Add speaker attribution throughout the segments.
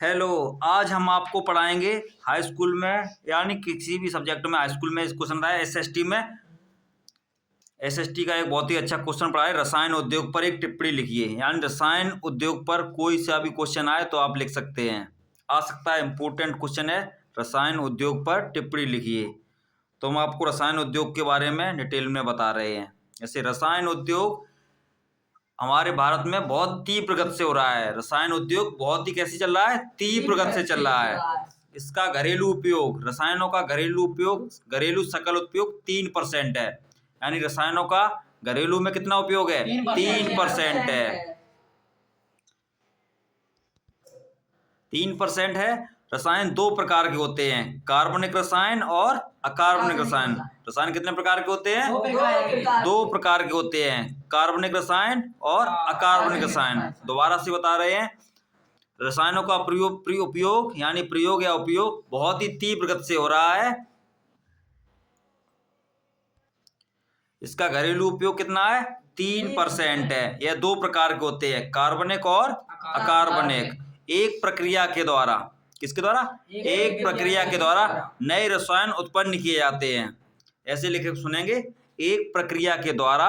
Speaker 1: Hello. आज हम आपको पढ़ाएंगे हाई स्कूल में यानी किसी भी सब्जेक्ट में। हाई स्कूल में इस क्वेश्चन रहा है एसएसटी में। एसएसटी का एक बहुत ही अच्छा क्वेश्चन पढ़ा है, रसायन उद्योग पर एक टिप्पणी लिखिए। यानी रसायन उद्योग पर कोई सा भी क्वेश्चन आए तो आप लिख सकते हैं, आ सकता है। इंपॉर्टेंट क्वेश्चन है, रसायन उद्योग पर टिप्पणी लिखिए। तो हम आपको रसायन उद्योग के बारे में डिटेल में बता रहे हैं। जैसे रसायन उद्योग हमारे भारत में बहुत तीव्र गति से हो रहा है। रसायन उद्योग बहुत ही कैसे चल रहा है? तीव्र गति से चल रहा है। इसका घरेलू उपयोग, रसायनों का घरेलू उपयोग, घरेलू सकल उपयोग 3% है। यानी रसायनों का घरेलू में कितना उपयोग है? 3% है। 3% है। रसायन दो प्रकार के होते हैं, कार्बनिक रसायन और अकार्बनिक रसायन। रसायन कितने प्रकार के होते हैं? दो प्रकार के होते हैं, कार्बनिक रसायन और अकार्बनिक रसायन। दोबारा से बता रहे हैं, रसायनों का उपयोग यानी प्रयोग या उपयोग बहुत ही तीव्र गति से हो रहा है। इसका घरेलू उपयोग कितना है? 3% है। यह दो प्रकार के होते हैं, कार्बनिक और अकार्बनिक। एक प्रक्रिया के द्वारा, किसके द्वारा? एक प्रक्रिया के द्वारा नए रसायन उत्पन्न किए जाते हैं। ऐसे लिखे सुनेंगे, एक प्रक्रिया के द्वारा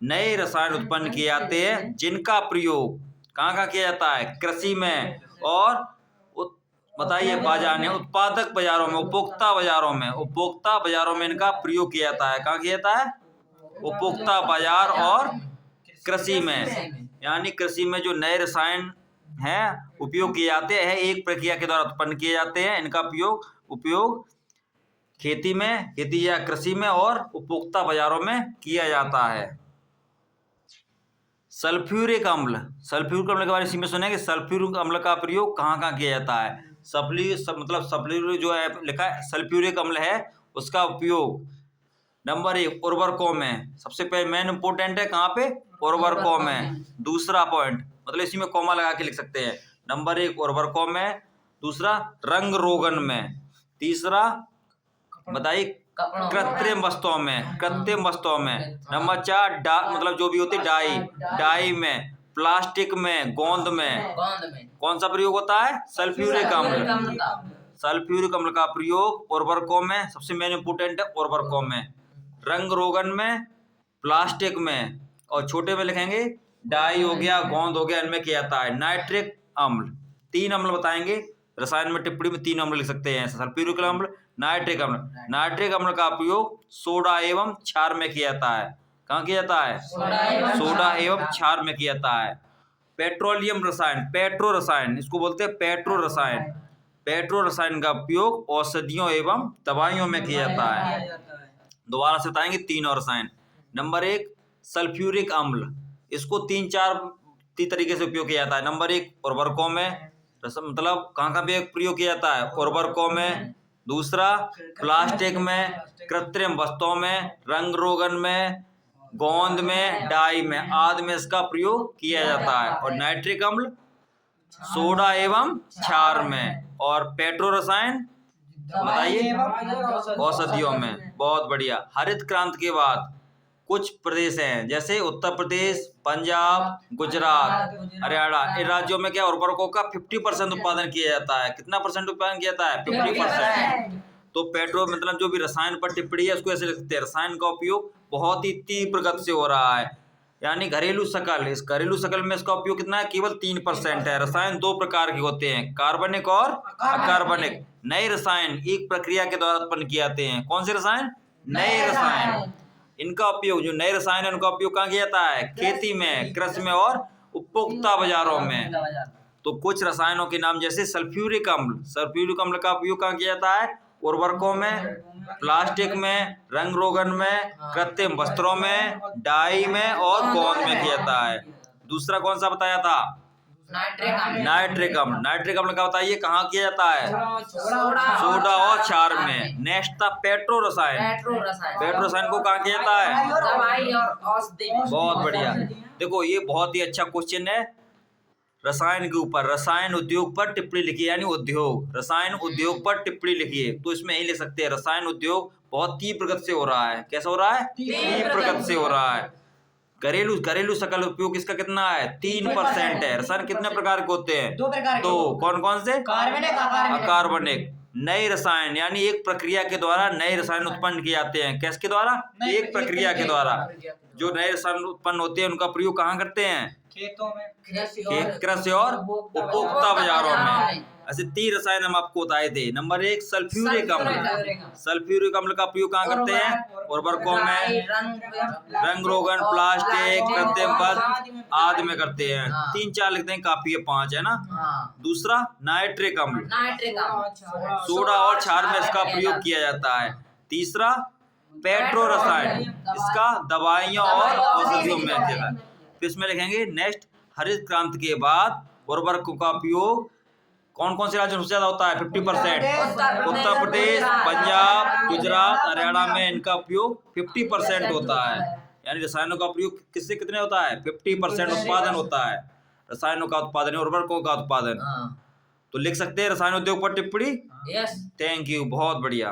Speaker 1: नए रसायन उत्पन्न किए जाते हैं जिनका प्रयोग कहाँ किया जाता है? कृषि में और बताइए बाजार में, उत्पादक बाजारों में, उपभोक्ता बाजारों में इनका प्रयोग किया जाता है। कहाँ किया जाता है? उपभोक्ता बाजार और कृषि में। यानी कृषि में जो नए रसायन हैं उपयोग किए जाते हैं, एक प्रक्रिया के द्वारा उत्पन्न किए जाते हैं। इनका उपयोग खेती या कृषि में और उपभोक्ता बाजारों में किया जाता है। सल्फ्यूरिक अम्ल के बारे में सुनेंगे। सल्फ्यूरिक अम्ल का प्रयोग कहाँ किया जाता है? सल्फ्यूरिक जो है लिखा है, सल्फ्यूरिक अम्ल है, उसका उपयोग नंबर 1 उर्वरकों में। सबसे पहले मेन इंपोर्टेंट है, कहाँ पे? उर्वरकों में। दूसरा पॉइंट, मतलब इसी में कॉमा लगा के लिख सकते हैं। नंबर 1 उर्वरकों में, दूसरा रंग रोगन में, तीसरा बताइए कृत्रिम वस्तुओं में, नंबर 4 मतलब जो भी होती डाई में, प्लास्टिक में, गोंद में। कौन सा प्रयोग होता है? सल्फ्यूरिक अम्ल का प्रयोग उर्वरकों में, सबसे मेन इंपोर्टेंट है उर्वरकों में, रंग रोगन में, प्लास्टिक में, और छोटे में लिखेंगे डाई हो गया, गोंद हो गया, इनमें किया जाता है। नाइट्रिक अम्ल, 3 अम्ल बताएंगे रसायन में। टिप्पणी में 3 अम्ल लिख सकते हैं, सल्फ्यूरिक अम्ल, नाइट्रिक अम्ल का प्रयोग सोडा एवं क्षार में किया जाता है। कहाँ किया जाता है? सोडा एवं क्षार में किया जाता है। पेट्रोलियम रसायन, पेट्रो रसायन, इसको बोलते हैं पेट्रो रसायन का उपयोग औषधियों एवं दवाइयों में किया जाता है। दोबारा से बताएंगे 3 और रसायन। नंबर 1 सल्फ्यूरिक अम्ल, इसको 3-4 तरीके से उपयोग किया जाता है। नंबर 1 उर्वरकों में, मतलब कहाँ पे प्रयोग किया जाता है? उर्वरकों में। दूसरा प्लास्टिक में, कृत्रिम वस्तुओं में, रंग रोगन में, गोंद में, डाई में, आदि में इसका प्रयोग किया जाता है। और नाइट्रिक अम्ल सोडा एवं क्षार में। और पेट्रो रसायन बताइए औषधियों में। बहुत बढ़िया। हरित क्रांति के बाद कुछ प्रदेश हैं, जैसे उत्तर प्रदेश, पंजाब, गुजरात, हरियाणा, इन राज्यों में क्या उर्वरकों का 50% उत्पादन किया जाता है। कितना परसेंट उत्पादन किया जाता है? 50%। तो पेट्रो मतलब जो भी रसायन पर टिप्पणी है उसको ऐसे लिख सकते हैं, रसायन का उपयोग बहुत ही तीव्र गति से हो रहा है। यानी घरेलू सकल, इस घरेलू सकल में इसका उपयोग कितना है? केवल 3% है। रसायन दो प्रकार के होते हैं, कार्बनिक और अकार्बनिक। नए रसायन एक प्रक्रिया के द्वारा उत्पन्न किए जाते हैं। कौन से रसायन? नए रसायन। इनका उपयोग, जो नए रसायन है उनका उपयोग कहाँ किया जाता है? खेती में, कृषि में और उपभोक्ता बाजारों में। तो कुछ रसायनों के नाम, जैसे सल्फ्यूरिक अम्ल का उपयोग कहाँ किया जाता है? उर्वरकों में, प्लास्टिक में, रंग रोगन में, कृत्रिम वस्त्रों में, डाई में और गोंद में किया जाता है। दूसरा कौन सा बताया था? नाइट्रिक अम्ल का बताइए कहाँ किया जाता है? सोडा और क्षार में। नेक्स्ट था पेट्रो रसायन को कहाँ किया जाता है?
Speaker 2: दवाई और औषधि में।
Speaker 1: बहुत बढ़िया। देखो ये बहुत ही अच्छा क्वेश्चन है रसायन के ऊपर। रसायन उद्योग पर टिप्पणी लिखिए, यानी उद्योग, रसायन उद्योग पर टिप्पणी लिखिए। तो इसमें यही लिख सकते हैं, रसायन उद्योग बहुत तीव्र गति से हो रहा है। कैसा हो रहा है? तीव्र गति से हो रहा है। घरेलू घरेलू सकल उपयोग इसका कितना है 3% है। रसायन कितने प्रकार के होते हैं
Speaker 3: 2 प्रकार के।
Speaker 1: तो कौन कौन से
Speaker 3: कार्बनिक
Speaker 1: अकार्बनिक। नए रसायन यानी एक प्रक्रिया के द्वारा नए रसायन उत्पन्न किए जाते हैं। किसके द्वारा एक प्रक्रिया के द्वारा जो नए रसायन उत्पन्न होते हैं उनका प्रयोग कहाँ करते हैं
Speaker 3: खेतों में,
Speaker 1: कृषि और उपभोक्ता बाजारों में। ऐसे 3 रसायन हम आपको बताए थे। नंबर 1 सल्फ्यूरिक अम्ल। सल्फ्यूरिक अम्ल का प्रयोग कहाँ करते हैं उर्वरकों में, रंग रोगन, प्लास्टिक, कृत्रिम पदार्थ आदि में करते हैं। 3-4 लिखते हैं काफी है, 5 है ना। दूसरा नाइट्रिक अम्ल, सोडा और क्षार में इसका प्रयोग किया जाता है। तीसरा पेट्रो रसायन, इसका दवाइयों और औषधियों में किया जाता है। फिर इसमें लिखेंगे नेक्स्ट हरित क्रांति के बाद उर्वरकों का उपयोग कौन कौन से राज्यों में सबसे ज्यादा होता है 50%। उत्तर प्रदेश, पंजाब, गुजरात, हरियाणा में इनका उपयोग 50% होता है। यानी रसायनों का प्रयोग किससे कितने होता है 50% उत्पादन होता है। रसायनों का उत्पादन, उर्वरकों का उत्पादन। तो लिख सकते हैं रसायन उद्योग पर टिप्पणी।
Speaker 2: Yes.
Speaker 1: थैंक यू, बहुत बढ़िया।